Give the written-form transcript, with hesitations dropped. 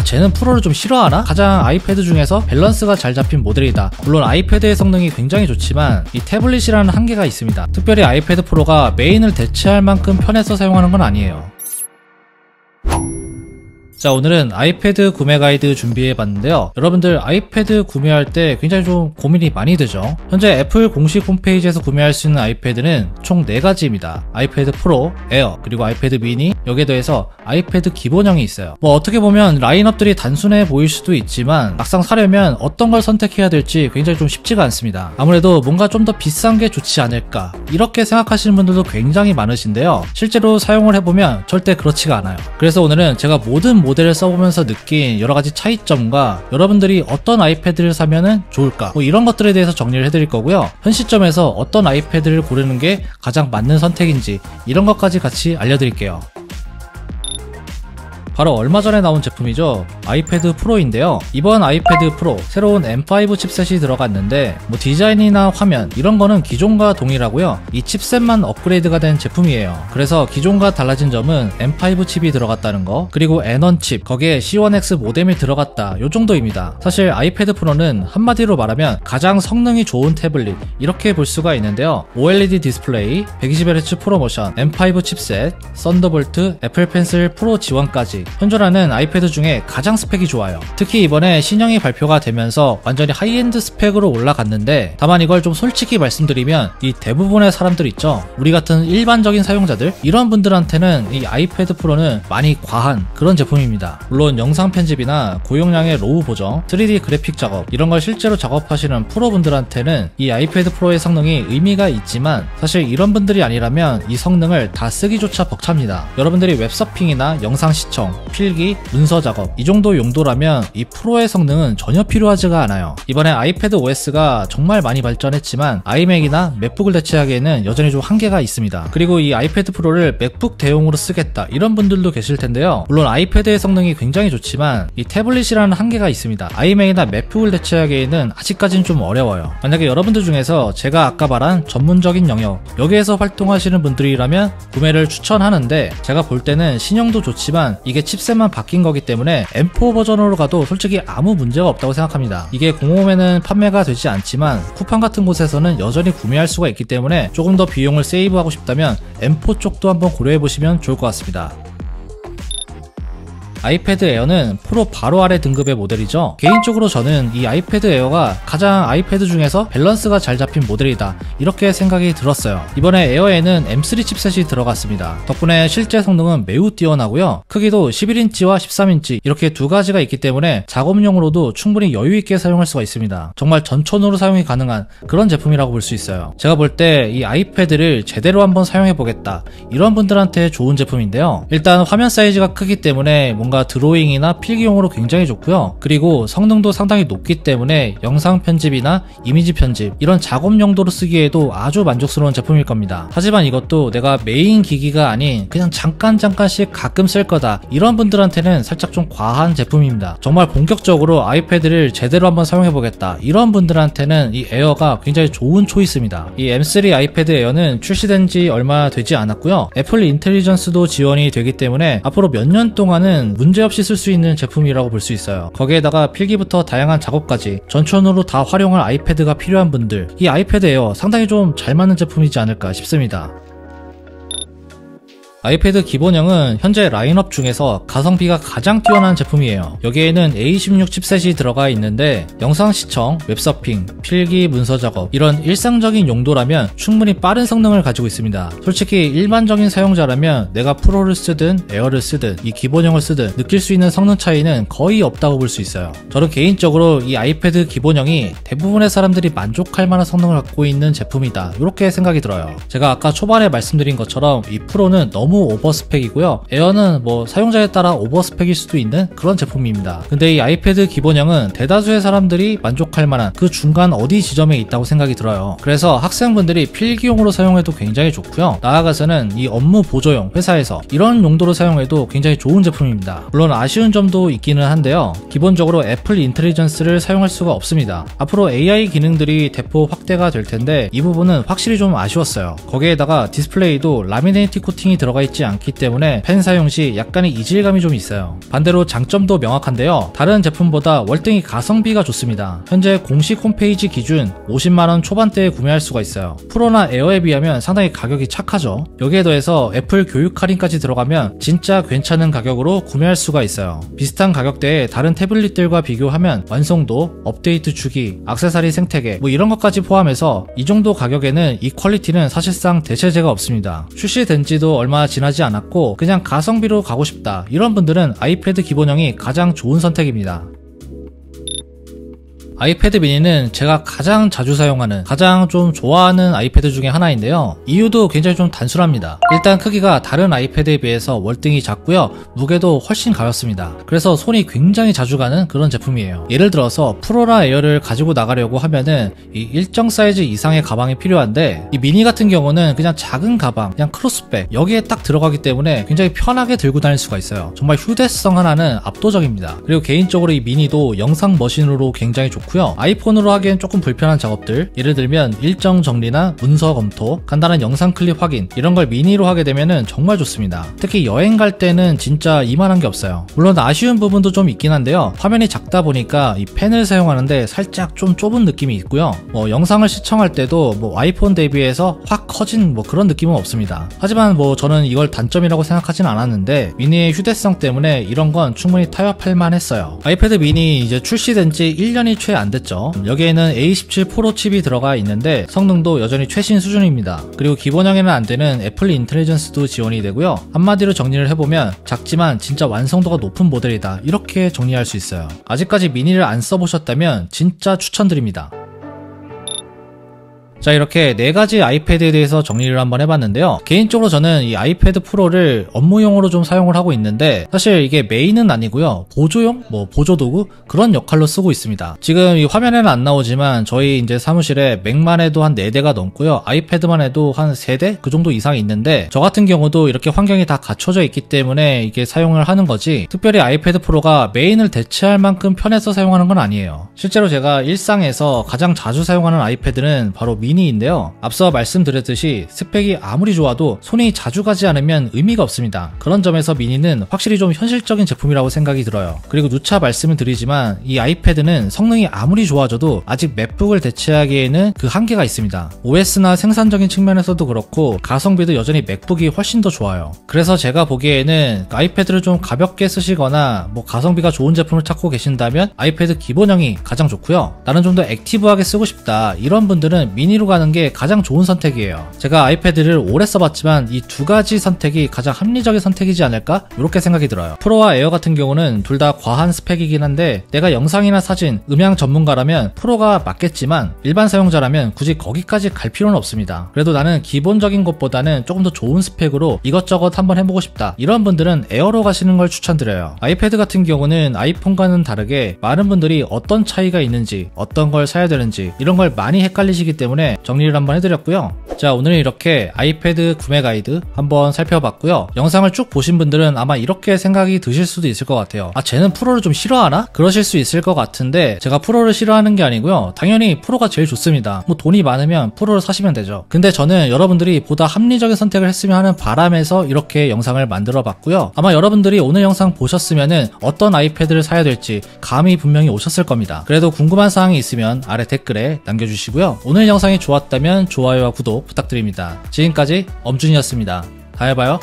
쟤는 프로를 좀 싫어하나? 가장 아이패드 중에서 밸런스가 잘 잡힌 모델이다. 물론 아이패드의 성능이 굉장히 좋지만 이 태블릿이라는 한계가 있습니다. 특별히 아이패드 프로가 메인을 대체할 만큼 편해서 사용하는 건 아니에요. 자, 오늘은 아이패드 구매 가이드 준비해봤는데요. 여러분들 아이패드 구매할 때 굉장히 좀 고민이 많이 되죠. 현재 애플 공식 홈페이지에서 구매할 수 있는 아이패드는 총 4가지입니다. 아이패드 프로, 에어, 그리고 아이패드 미니, 여기에 더해서 아이패드 기본형이 있어요. 어떻게 보면 라인업들이 단순해 보일 수도 있지만 막상 사려면 어떤 걸 선택해야 될지 굉장히 좀 쉽지가 않습니다. 아무래도 뭔가 좀 더 비싼 게 좋지 않을까 이렇게 생각하시는 분들도 굉장히 많으신데요. 실제로 사용을 해보면 절대 그렇지가 않아요. 그래서 오늘은 제가 모든 모델을 써보면서 느낀 여러가지 차이점과 여러분들이 어떤 아이패드를 사면은 좋을까 이런 것들에 대해서 정리를 해드릴 거고요. 현 시점에서 어떤 아이패드를 고르는 게 가장 맞는 선택인지 이런 것까지 같이 알려드릴게요. 바로 얼마 전에 나온 제품이죠. 아이패드 프로인데요. 이번 아이패드 프로 새로운 M5 칩셋이 들어갔는데 디자인이나 화면 이런 거는 기존과 동일하고요. 이 칩셋만 업그레이드가 된 제품이에요. 그래서 기존과 달라진 점은 M5 칩이 들어갔다는 거, 그리고 N1 칩, 거기에 C1X 모뎀이 들어갔다, 요 정도입니다. 사실 아이패드 프로는 한마디로 말하면 가장 성능이 좋은 태블릿 이렇게 볼 수가 있는데요. OLED 디스플레이, 120Hz 프로모션, M5 칩셋, 썬더볼트, 애플 펜슬 프로 지원까지 현존하는 아이패드 중에 가장 스펙이 좋아요. 특히 이번에 신형이 발표가 되면서 완전히 하이엔드 스펙으로 올라갔는데, 다만 이걸 좀 솔직히 말씀드리면 이 대부분의 사람들 있죠, 우리 같은 일반적인 사용자들, 이런 분들한테는 이 아이패드 프로는 많이 과한 그런 제품입니다. 물론 영상 편집이나 고용량의 로우 보정, 3D 그래픽 작업 이런 걸 실제로 작업하시는 프로분들한테는 이 아이패드 프로의 성능이 의미가 있지만, 사실 이런 분들이 아니라면 이 성능을 다 쓰기조차 벅찹니다. 여러분들이 웹서핑이나 영상 시청, 필기, 문서 작업 이 정도 용도라면 이 프로의 성능은 전혀 필요하지가 않아요. 이번에 아이패드 OS가 정말 많이 발전했지만 아이맥이나 맥북을 대체하기에는 여전히 좀 한계가 있습니다. 그리고 이 아이패드 프로를 맥북 대용으로 쓰겠다 이런 분들도 계실 텐데요. 물론 아이패드의 성능이 굉장히 좋지만 이 태블릿이라는 한계가 있습니다. 아이맥이나 맥북을 대체하기에는 아직까지는 좀 어려워요. 만약에 여러분들 중에서 제가 아까 말한 전문적인 영역, 여기에서 활동하시는 분들이라면 구매를 추천하는데, 제가 볼 때는 신형도 좋지만 이게 칩셋만 바뀐 거기 때문에 M4 버전으로 가도 솔직히 아무 문제가 없다고 생각합니다. 이게 공홈에는 판매가 되지 않지만 쿠팡 같은 곳에서는 여전히 구매할 수가 있기 때문에 조금 더 비용을 세이브하고 싶다면 M4 쪽도 한번 고려해보시면 좋을 것 같습니다. 아이패드 에어는 프로 바로 아래 등급의 모델이죠. 개인적으로 저는 이 아이패드 에어가 가장 아이패드 중에서 밸런스가 잘 잡힌 모델이다 이렇게 생각이 들었어요. 이번에 에어에는 M3 칩셋이 들어갔습니다. 덕분에 실제 성능은 매우 뛰어나고요. 크기도 11인치와 13인치 이렇게 두 가지가 있기 때문에 작업용으로도 충분히 여유있게 사용할 수가 있습니다. 정말 전천후로 사용이 가능한 그런 제품이라고 볼 수 있어요. 제가 볼 때 이 아이패드를 제대로 한번 사용해보겠다 이런 분들한테 좋은 제품인데요. 일단 화면 사이즈가 크기 때문에 뭔가 드로잉이나 필기용으로 굉장히 좋고요. 그리고 성능도 상당히 높기 때문에 영상 편집이나 이미지 편집 이런 작업 용도로 쓰기에도 아주 만족스러운 제품일 겁니다. 하지만 이것도 내가 메인 기기가 아닌 그냥 잠깐씩 가끔 쓸 거다 이런 분들한테는 살짝 좀 과한 제품입니다. 정말 본격적으로 아이패드를 제대로 한번 사용해보겠다 이런 분들한테는 이 에어가 굉장히 좋은 초이스입니다. 이 M3 아이패드 에어는 출시된 지 얼마 되지 않았고요. 애플 인텔리전스도 지원이 되기 때문에 앞으로 몇 년 동안은 문제없이 쓸 수 있는 제품이라고 볼 수 있어요. 거기에다가 필기부터 다양한 작업까지 전천후로 다 활용할 아이패드가 필요한 분들, 이 아이패드 에어 상당히 좀 잘 맞는 제품이지 않을까 싶습니다. 아이패드 기본형은 현재 라인업 중에서 가성비가 가장 뛰어난 제품이에요. 여기에는 A16 칩셋이 들어가 있는데 영상 시청, 웹서핑, 필기, 문서 작업 이런 일상적인 용도라면 충분히 빠른 성능을 가지고 있습니다. 솔직히 일반적인 사용자라면 내가 프로를 쓰든 에어를 쓰든 이 기본형을 쓰든 느낄 수 있는 성능 차이는 거의 없다고 볼 수 있어요. 저는 개인적으로 이 아이패드 기본형이 대부분의 사람들이 만족할 만한 성능을 갖고 있는 제품이다 이렇게 생각이 들어요. 제가 아까 초반에 말씀드린 것처럼 이 프로는 너무 오버스펙이고요. 에어는 사용자에 따라 오버스펙일 수도 있는 그런 제품입니다. 근데 이 아이패드 기본형은 대다수의 사람들이 만족할 만한 그 중간 어디 지점에 있다고 생각이 들어요. 그래서 학생분들이 필기용으로 사용해도 굉장히 좋고요. 나아가서는 이 업무 보조용, 회사에서 이런 용도로 사용해도 굉장히 좋은 제품입니다. 물론 아쉬운 점도 있기는 한데요. 기본적으로 애플 인텔리전스를 사용할 수가 없습니다. 앞으로 AI 기능들이 대폭 확대가 될 텐데 이 부분은 확실히 좀 아쉬웠어요. 거기에다가 디스플레이도 라미네이트 코팅이 들어가 있지 않기 때문에 펜 사용 시 약간의 이질감이 좀 있어요. 반대로 장점도 명확한데요. 다른 제품보다 월등히 가성비가 좋습니다. 현재 공식 홈페이지 기준 50만원 초반대에 구매할 수가 있어요. 프로나 에어에 비하면 상당히 가격이 착하죠. 여기에 더해서 애플 교육 할인까지 들어가면 진짜 괜찮은 가격으로 구매할 수가 있어요. 비슷한 가격대에 다른 태블릿들과 비교하면 완성도, 업데이트 주기, 액세서리 생태계 뭐 이런 것까지 포함해서 이 정도 가격에는 이 퀄리티는 사실상 대체제가 없습니다. 출시된 지도 얼마 지나지 않았고 그냥 가성비로 가고 싶다 이런 분들은 아이패드 기본형이 가장 좋은 선택입니다. 아이패드 미니는 제가 가장 자주 사용하는, 가장 좀 좋아하는 아이패드 중에 하나인데요. 이유도 굉장히 좀 단순합니다. 일단 크기가 다른 아이패드에 비해서 월등히 작고요. 무게도 훨씬 가볍습니다. 그래서 손이 굉장히 자주 가는 그런 제품이에요. 예를 들어서 프로나 에어를 가지고 나가려고 하면은 이 일정 사이즈 이상의 가방이 필요한데 이 미니 같은 경우는 그냥 작은 가방, 그냥 크로스백 여기에 딱 들어가기 때문에 굉장히 편하게 들고 다닐 수가 있어요. 정말 휴대성 하나는 압도적입니다. 그리고 개인적으로 이 미니도 영상 머신으로 굉장히 좋고요. 아이폰으로 하기엔 조금 불편한 작업들, 예를 들면 일정 정리나 문서 검토, 간단한 영상 클립 확인 이런 걸 미니로 하게 되면은 정말 좋습니다. 특히 여행 갈 때는 진짜 이만한 게 없어요. 물론 아쉬운 부분도 좀 있긴 한데요. 화면이 작다 보니까 이 펜을 사용하는데 살짝 좀 좁은 느낌이 있고요. 영상을 시청할 때도 아이폰 대비해서 확 커진 그런 느낌은 없습니다. 하지만 저는 이걸 단점이라고 생각하진 않았는데 미니의 휴대성 때문에 이런 건 충분히 타협할 만했어요. 아이패드 미니 이제 출시된 지 1년이 채 안 됐죠. 여기에는 A17 프로 칩이 들어가 있는데 성능도 여전히 최신 수준입니다. 그리고 기본형에는 안 되는 애플 인텔리전스도 지원이 되고요. 한마디로 정리를 해보면 작지만 진짜 완성도가 높은 모델이다 이렇게 정리할 수 있어요. 아직까지 미니를 안 써보셨다면 진짜 추천드립니다. 자, 이렇게 4가지 아이패드에 대해서 정리를 한번 해봤는데요. 개인적으로 저는 이 아이패드 프로를 업무용으로 좀 사용을 하고 있는데 사실 이게 메인은 아니고요. 보조용? 보조도구? 그런 역할로 쓰고 있습니다. 지금 이 화면에는 안 나오지만 저희 이제 사무실에 맥만 해도 한 4대가 넘고요. 아이패드만 해도 한 3대? 그 정도 이상이 있는데 저 같은 경우도 이렇게 환경이 다 갖춰져 있기 때문에 이게 사용을 하는 거지 특별히 아이패드 프로가 메인을 대체할 만큼 편해서 사용하는 건 아니에요. 실제로 제가 일상에서 가장 자주 사용하는 아이패드는 바로 미니인데요. 앞서 말씀드렸듯이 스펙이 아무리 좋아도 손이 자주 가지 않으면 의미가 없습니다. 그런 점에서 미니는 확실히 좀 현실적인 제품이라고 생각이 들어요. 그리고 누차 말씀을 드리지만 이 아이패드는 성능이 아무리 좋아져도 아직 맥북을 대체하기에는 그 한계가 있습니다. OS나 생산적인 측면에서도 그렇고 가성비도 여전히 맥북이 훨씬 더 좋아요. 그래서 제가 보기에는 아이패드를 좀 가볍게 쓰시거나 가성비가 좋은 제품을 찾고 계신다면 아이패드 기본형이 가장 좋고요. 나는 좀 더 액티브하게 쓰고 싶다 이런 분들은 미니로 가는 게 가장 좋은 선택이에요. 제가 아이패드를 오래 써봤지만 이 2가지 선택이 가장 합리적인 선택이지 않을까? 이렇게 생각이 들어요. 프로와 에어 같은 경우는 둘 다 과한 스펙이긴 한데 내가 영상이나 사진, 음향 전문가라면 프로가 맞겠지만 일반 사용자라면 굳이 거기까지 갈 필요는 없습니다. 그래도 나는 기본적인 것보다는 조금 더 좋은 스펙으로 이것저것 한번 해보고 싶다 이런 분들은 에어로 가시는 걸 추천드려요. 아이패드 같은 경우는 아이폰과는 다르게 많은 분들이 어떤 차이가 있는지 어떤 걸 사야 되는지 이런 걸 많이 헷갈리시기 때문에 정리를 한번 해드렸고요. 자, 오늘은 이렇게 아이패드 구매 가이드 한번 살펴봤고요. 영상을 쭉 보신 분들은 아마 이렇게 생각이 드실 수도 있을 것 같아요. 쟤는 프로를 좀 싫어하나? 그러실 수 있을 것 같은데 제가 프로를 싫어하는 게 아니고요. 당연히 프로가 제일 좋습니다. 돈이 많으면 프로를 사시면 되죠. 근데 저는 여러분들이 보다 합리적인 선택을 했으면 하는 바람에서 이렇게 영상을 만들어 봤고요. 아마 여러분들이 오늘 영상 보셨으면은 어떤 아이패드를 사야 될지 감이 분명히 오셨을 겁니다. 그래도 궁금한 사항이 있으면 아래 댓글에 남겨주시고요. 오늘 영상이 좋았다면 좋아요와 구독 부탁드립니다. 지금까지 엄준이었습니다. 다음에 봐요.